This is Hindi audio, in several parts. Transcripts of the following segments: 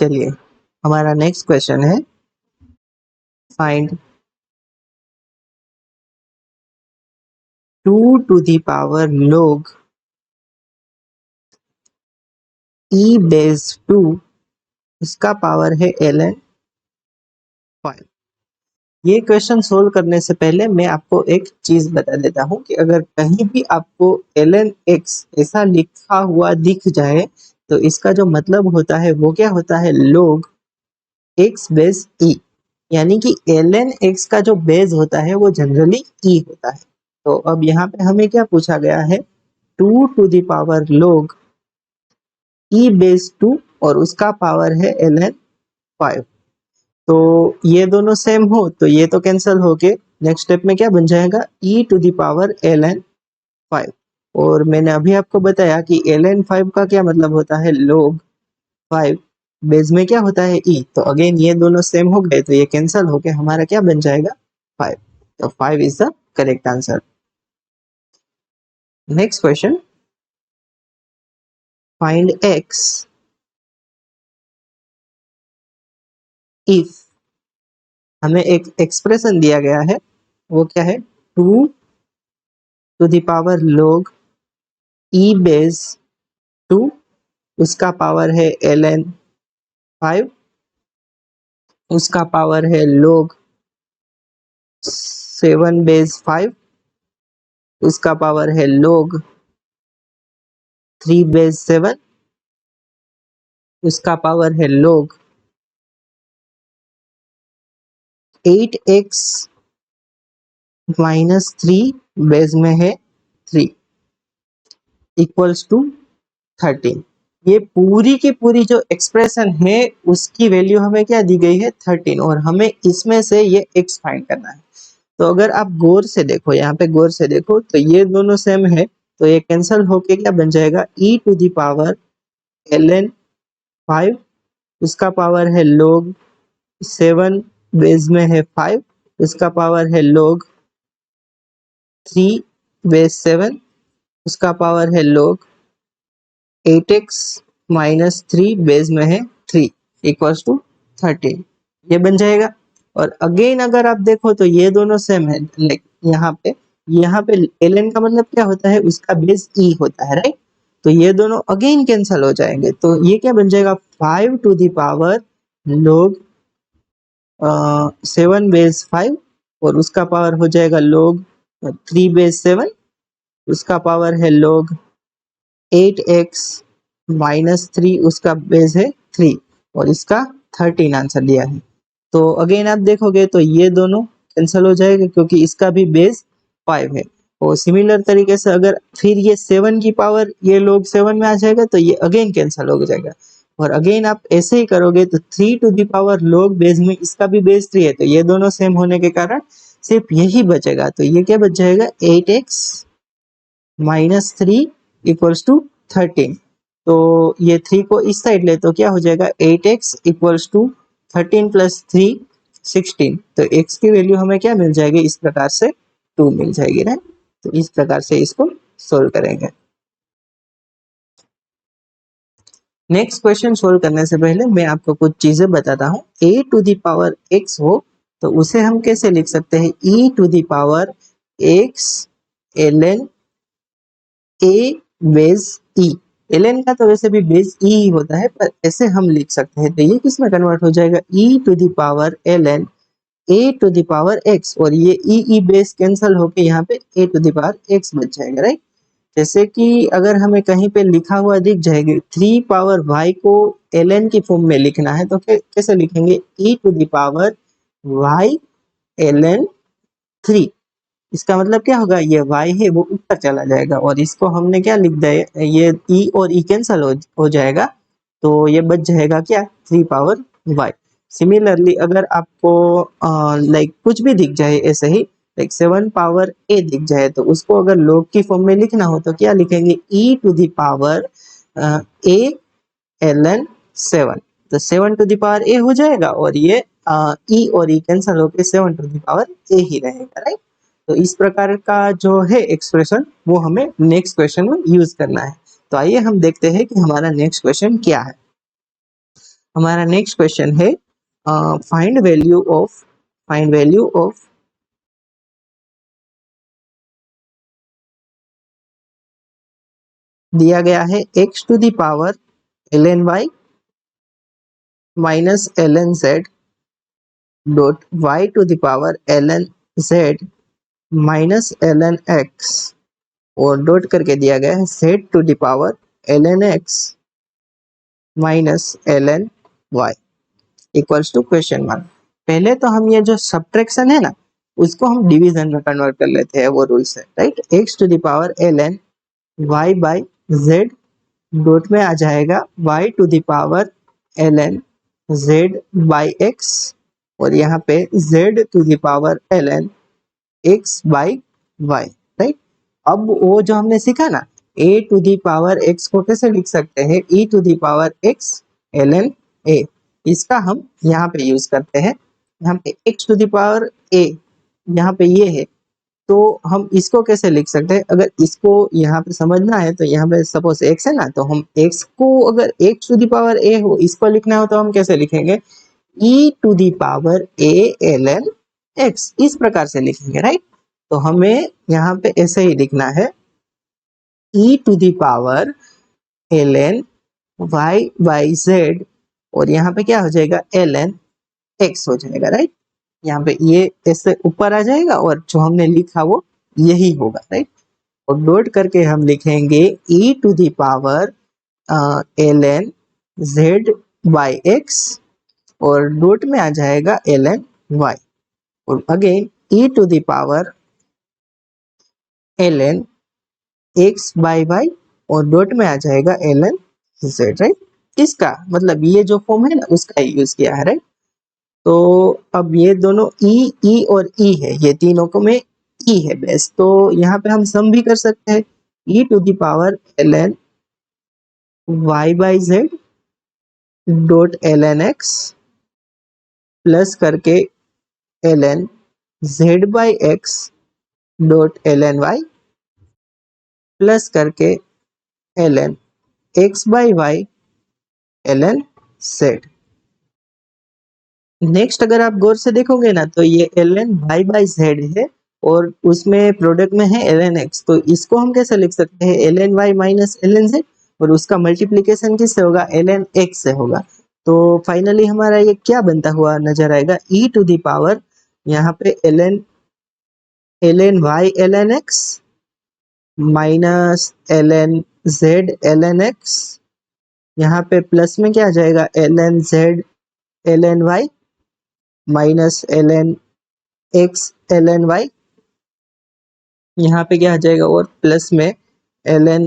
चलिए हमारा नेक्स्ट क्वेश्चन है find 2 to the power log e base 2, इसका पावर है ln 5। ये क्वेश्चन सोल्व करने से पहले मैं आपको एक चीज बता देता हूँ कि अगर कहीं भी आपको ln x ऐसा लिखा हुआ दिख जाए तो इसका जो मतलब होता है वो क्या होता है, log x बेस e, यानी कि ln x का जो बेस होता है वो जनरली e होता है। तो अब यहाँ पे हमें क्या पूछा गया है, 2 to the power log e base 2 और उसका पावर है ln 5। तो ये दोनों सेम हो तो ये तो कैंसिल होके नेक्स्ट स्टेप में क्या बन जाएगा, e to the power ln 5। और मैंने अभी आपको बताया कि ln 5 का क्या मतलब होता है, log 5 बेस में क्या होता है e। तो अगेन ये दोनों सेम हो गए तो ये कैंसिल होके हमारा क्या बन जाएगा, 5। तो 5 is the correct answer. Next question, find x if, हमें एक एक्सप्रेशन दिया गया है वो क्या है, 2 to the power log e base 2, उसका पावर है ln 5, उसका पावर है log 7 बेस 5, उसका पावर है log 3 बेस 7, उसका पावर है log 8x माइनस 3 बेस में है 3 इक्वल्स टू 13। ये पूरी की पूरी जो एक्सप्रेशन है उसकी वैल्यू हमें क्या दी गई है, 13, और हमें इसमें से ये x फाइंड करना है। तो अगर आप गौर से देखो, यहाँ पे गौर से देखो तो ये दोनों सेम है तो ये कैंसिल होके क्या बन जाएगा, e to the power ln 5, उसका पावर है log 7 बेस में है 5, उसका पावर है log 3 बेस 7, उसका पावर है log 8x माइनस 3 बेस में है 3 इक्वल्स टू 13। ये बन जाएगा। और अगेन अगर आप देखो तो ये दोनों सेम है, लाइक यहाँ पे ln का मतलब क्या होता है, उसका बेस e होता है, राइट। तो ये दोनों अगेन कैंसिल हो जाएंगे तो ये क्या बन जाएगा, 5 to the power log 7 base 5 और उसका पावर हो जाएगा log 3 बेस 7, उसका पावर है log 8x माइनस 3, उसका बेस है 3 और इसका 13 आंसर दिया है। तो अगेन आप देखोगे तो ये दोनों कैंसिल हो जाएगा क्योंकि इसका भी बेस 5 है। और सिमिलर तरीके से अगर फिर ये 7 की पावर ये लोग 7 में आ जाएगा तो ये अगेन कैंसिल हो जाएगा। और अगेन आप ऐसे ही करोगे तो 3 टू द पावर लोग बेस में इसका भी बेस 3 है तो ये दोनों सेम होने के कारण सिर्फ यही बचेगा। तो ये क्या बच जाएगा, 8x माइनस 3 इक्वल्स टू 13। तो ये 3 को इस साइड ले तो क्या हो जाएगा, 8x इक्वल्स टू 13 प्लस 3 16। तो x की वैल्यू हमें क्या मिल जाएगी, इस प्रकार से 2 मिल जाएगी ना। तो इस प्रकार से इसको सोल्व करेंगे। नेक्स्ट क्वेश्चन सोल्व करने से पहले मैं आपको कुछ चीजें बताता हूँ। a to the power x हो तो उसे हम कैसे लिख सकते हैं, e to the power x ln a base e। ln का तो वैसे भी बेस e ही होता है पर ऐसे हम लिख सकते हैं। तो ये किस में कन्वर्ट हो जाएगा, e to the power ln a to the power x, और ये e बेस कैंसिल होके यहाँ पे a to the power x बच जाएगा, राइट। जैसे कि अगर हमें कहीं पे लिखा हुआ दिख जाएगी 3 पावर y को ln की फॉर्म में लिखना है तो कैसे लिखेंगे, e to the power y ln 3। इसका मतलब क्या होगा, ये y है वो ऊपर चला जाएगा और इसको हमने क्या लिख दिया, ये e और e कैंसिल हो जाएगा तो ये बच जाएगा क्या, 3 पावर y। सिमिलरली अगर आपको लाइक कुछ भी दिख जाए ऐसे ही, लाइक 7 पावर a दिख जाए तो उसको अगर log की फॉर्म में लिखना हो तो क्या लिखेंगे, e to the power a ln 7। तो 7 टू द पावर a हो जाएगा और ये e और e कैंसिल होकर 7 टू द पावर a ही रहेगा, राइट। तो इस प्रकार का जो है एक्सप्रेशन वो हमें नेक्स्ट क्वेश्चन में यूज करना है। तो आइए हम देखते हैं कि हमारा नेक्स्ट क्वेश्चन क्या है। हमारा नेक्स्ट क्वेश्चन है फाइंड वैल्यू ऑफ दिया गया है x to the power ln y minus ln z dot y to the power ln z minus ln x और डॉट करके दिया गया है z to the power ln x minus ln y equals to question mark. पहले तो हम ये जो सब्ट्रैक्शन है ना उसको हम डिवीजन में कन्वर्ट कर लेते हैं, वो रूल से, right. x to the power ln y by z dot में आ जाएगा y to the power ln z by x और यहाँ पे z to the power ln x by y, right. अब वो जो हमने सीखा ना a to the power x को कैसे लिख सकते हैं, e to the power x ln a, इसका हम यहाँ पे यूज करते हैं। यहाँ पे x to the power a यहाँ पे ये है, तो हम इसको कैसे लिख सकते हैं, अगर इसको यहाँ पे समझना है तो यहाँ पे सपोज x है ना, तो हम x को अगर x to the power a हो इसको लिखना हो तो हम कैसे लिखेंगे, e to the power a ln x, इस प्रकार से लिखेंगे, राइट। तो हमें यहाँ पे ऐसे ही लिखना है e to the power ln y by z और यहाँ पे क्या हो जाएगा ln x हो जाएगा, राइट। यहाँ पे ये ऐसे ऊपर आ जाएगा और जो हमने लिखा वो यही होगा, राइट। और डॉट करके हम लिखेंगे e to the power ln z by x और डॉट में आ जाएगा ln y और again e to the power ln x by y और डॉट में आ जाएगा ln z, राइट। इसका मतलब ये जो फॉर्म है ना उसका यूज किया है, राइट। तो अब ये दोनों ई और ई है, ये तीनों को में ई है बेस, तो यहाँ पे हम सम भी कर सकते हैं e to the power ln y by z dot ln x plus करके ln z by x dot ln y plus करके ln x by y ln z। Next अगर आप गौर से देखोगे ना तो ये ln y बाई z है और उसमें प्रोडक्ट में है ln x, तो इसको हम कैसे लिख सकते हैं, ln y minus ln z और उसका मल्टीप्लीकेशन किससे होगा, ln x से होगा। तो फाइनली हमारा ये क्या बनता हुआ नजर आएगा, e टू द पावर यहाँ पे ln y ln x minus ln z ln x, यहाँ पे प्लस में क्या आ जाएगा ln z ln y minus ln x ln y, यहाँ पे क्या आ जाएगा और प्लस में ln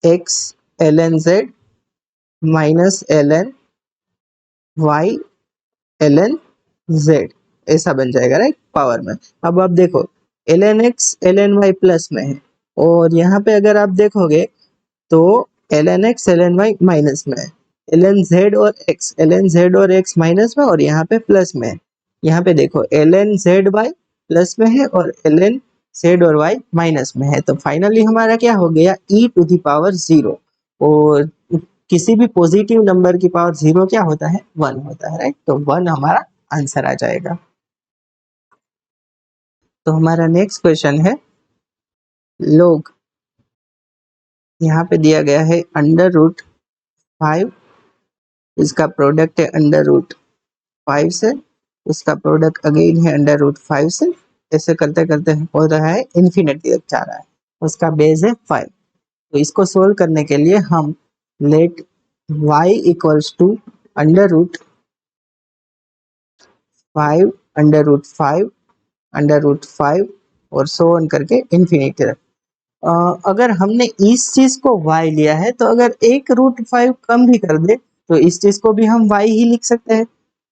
x ln z minus ln y ln z, ऐसा बन जाएगा, राइट, पावर में। अब आप देखो ln x ln y plus में है और यहाँ पे अगर आप देखोगे तो ln x ln y minus में है, ln z और x माइनस में और यहाँ पे प्लस में है। यहाँ पे देखो ln z y प्लस में है और ln z और y माइनस में है, तो फाइनली हमारा क्या हो गया e टू द पावर 0 और किसी भी पॉजिटिव नंबर की पावर 0 क्या होता है, 1 होता है, राइट। तो 1 हमारा आंसर आ जाएगा। तो हमारा नेक्स्ट क्वेश्चन है लोग, यहाँ पे दिया गया है अंडर रूट 5, इसका प्रोडक्ट है अंडर रूट 5 से, उसका प्रोडक्ट अगेन है अंडर रूट 5 से, ऐसे करते करते हो रहा है इन्फिनिटी तक जा रहा है, उसका बेस है 5। तो इसको सोल्व करने के लिए हम let y equals to under root 5 under root 5 under root 5 और सो ऑन करके इन्फिनिटी तक। अगर हमने इस चीज को y लिया है तो अगर एक रूट 5 कम भी कर दे तो इस चीज को भी हम y ही लिख सकते हैं,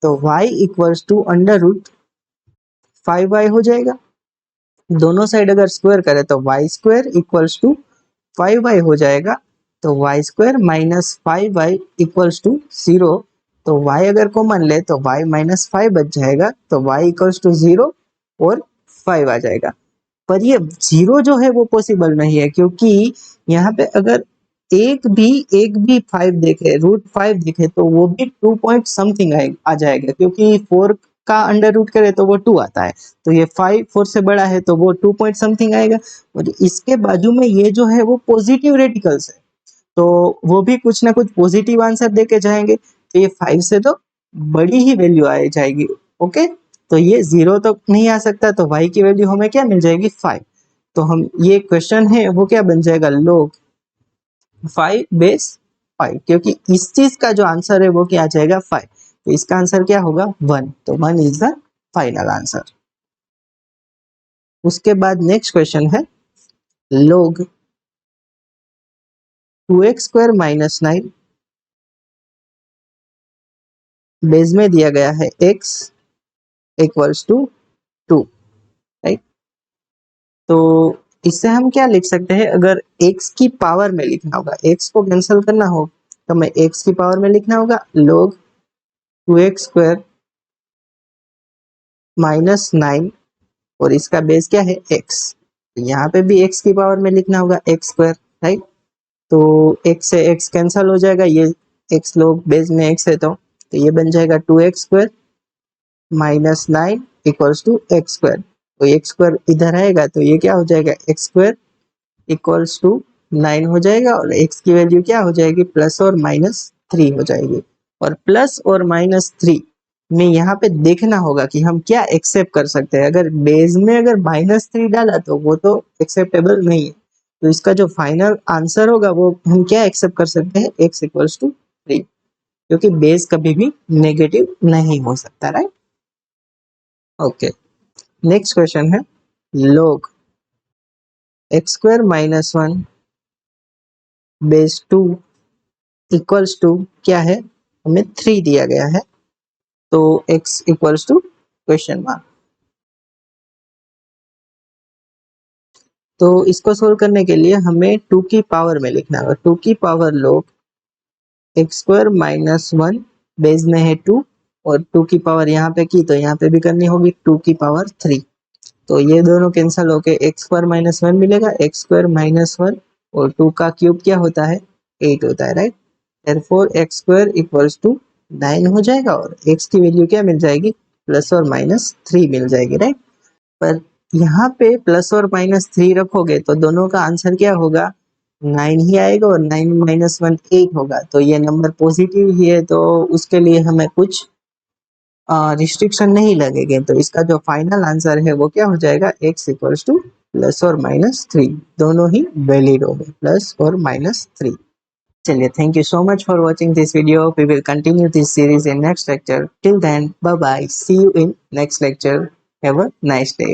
तो y equals to under root 5y हो जाएगा। दोनों साइड अगर स्क्वायर करें तो y square equals to 5y हो जाएगा, तो y square minus 5y equals to 0, तो y अगर कॉमन ले तो y माइनस 5 बच जाएगा, तो y इक्वल्स टू 0 और 5 आ जाएगा। पर ये 0 जो है वो पॉसिबल नहीं है क्योंकि यहाँ पे अगर एक भी 5 देखे, रूट 5 देखे तो वो भी 2 पॉइंट समथिंग आ जाएगा, क्योंकि 4 का अंडर रूट करे तो वो 2 आता है, तो ये 5 4 से बड़ा है तो वो 2 पॉइंट समथिंग आएगा। और इसके बाजू में ये जो है वो पॉजिटिव रेडिकल्स है, तो वो भी कुछ ना कुछ पॉजिटिव आंसर देके जाएंगे, तो ये 5 से तो बड़ी ही वैल्यू आ जाएगी। ओके, तो ये 0 तो नहीं आ सकता, तो y की वैल्यू हमें क्या मिल जाएगी 5। तो हम ये क्वेश्चन है वो क्या बन जाएगा, log 5 बेस 5, क्योंकि इस चीज का जो आंसर है वो क्या आ जाएगा 5, तो इसका आंसर क्या होगा 1, तो 1 इज द फाइनल आंसर। उसके बाद नेक्स्ट क्वेश्चन है log 2x square minus 9, base में दिया गया है x इक्वल्स टू 2, राइट। तो इससे हम क्या लिख सकते हैं, अगर x की पावर में लिखना होगा, x को कैंसिल करना हो तो हमें x की पावर में लिखना होगा log 2x स्क्वायर माइनस 9, और इसका बेस क्या है x, यहाँ पे भी x की पावर में लिखना होगा x स्क्वायर, राइट। तो x से x कैंसिल हो जाएगा, ये x लोग बेस में x है, तो ये बन जाएगा 2x square minus 9 equals to x square, तो x स्क्वायर इधर आएगा तो ये क्या हो जाएगा x स्क्वायर इक्वल्स टू 9 हो जाएगा, और x की वैल्यू क्या हो जाएगी प्लस और माइनस 3 हो जाएगी। और प्लस और माइनस 3 में यहाँ पे देखना होगा कि हम क्या एक्सेप्ट कर सकते हैं, अगर बेस में अगर -3 डाला तो वो तो एक्सेप्टेबल नहीं है, तो इसका जो फाइनल आंसर होगा वो हम क्या एक्सेप्ट कर सकते हैं, x इक्वल्स टू 3, क्योंकि बेस कभी भी नेगेटिव नहीं हो सकता, राइट। ओके, नेक्स्ट क्वेश्चन है log x स्क्वायर माइनस 1 बेस 2 इक्वल्स टू क्या है, हमें 3 दिया गया है, तो x equals to question mark. तो इसको सोल्व करने के लिए हमें 2 की पावर में लिखना होगा, 2 की पावर log x स्क्वायर माइनस 1 बेस में है 2, और 2 की पावर यहाँ पे की तो यहाँ पे भी करनी होगी 2 की पावर 3, तो ये दोनों कैंसिल होके x स्क्वायर माइनस 1 मिलेगा, x स्क्वायर माइनस 1 और 2 का क्यूब क्या होता है 8 होता है, right. Therefore x square equals to 9 हो जाएगा, और x की वैल्यू क्या मिल जाएगी प्लस और माइनस 3 मिल जाएगी, राइट। पर यहाँ पे प्लस और माइनस 3 रखोगे तो दोनों का आंसर क्या होगा 9 ही आएगा, और 9 माइनस 1 8 होगा, तो ये नंबर पॉजिटिव ही है, तो उसके लिए हमें कुछ रिस्ट्रिक्शन नहीं लगेंगे, तो इसका जो फाइनल आंसर है वो क्या हो जाएगा x इक्वल्स टू प्लस और माइनस 3, दोनों ही वैलिड हो गए, प्लस और माइनस 3। चलिए, thank you so much for watching this video, we will continue this series in next lecture, till then bye bye, see you in next lecture, have a nice day.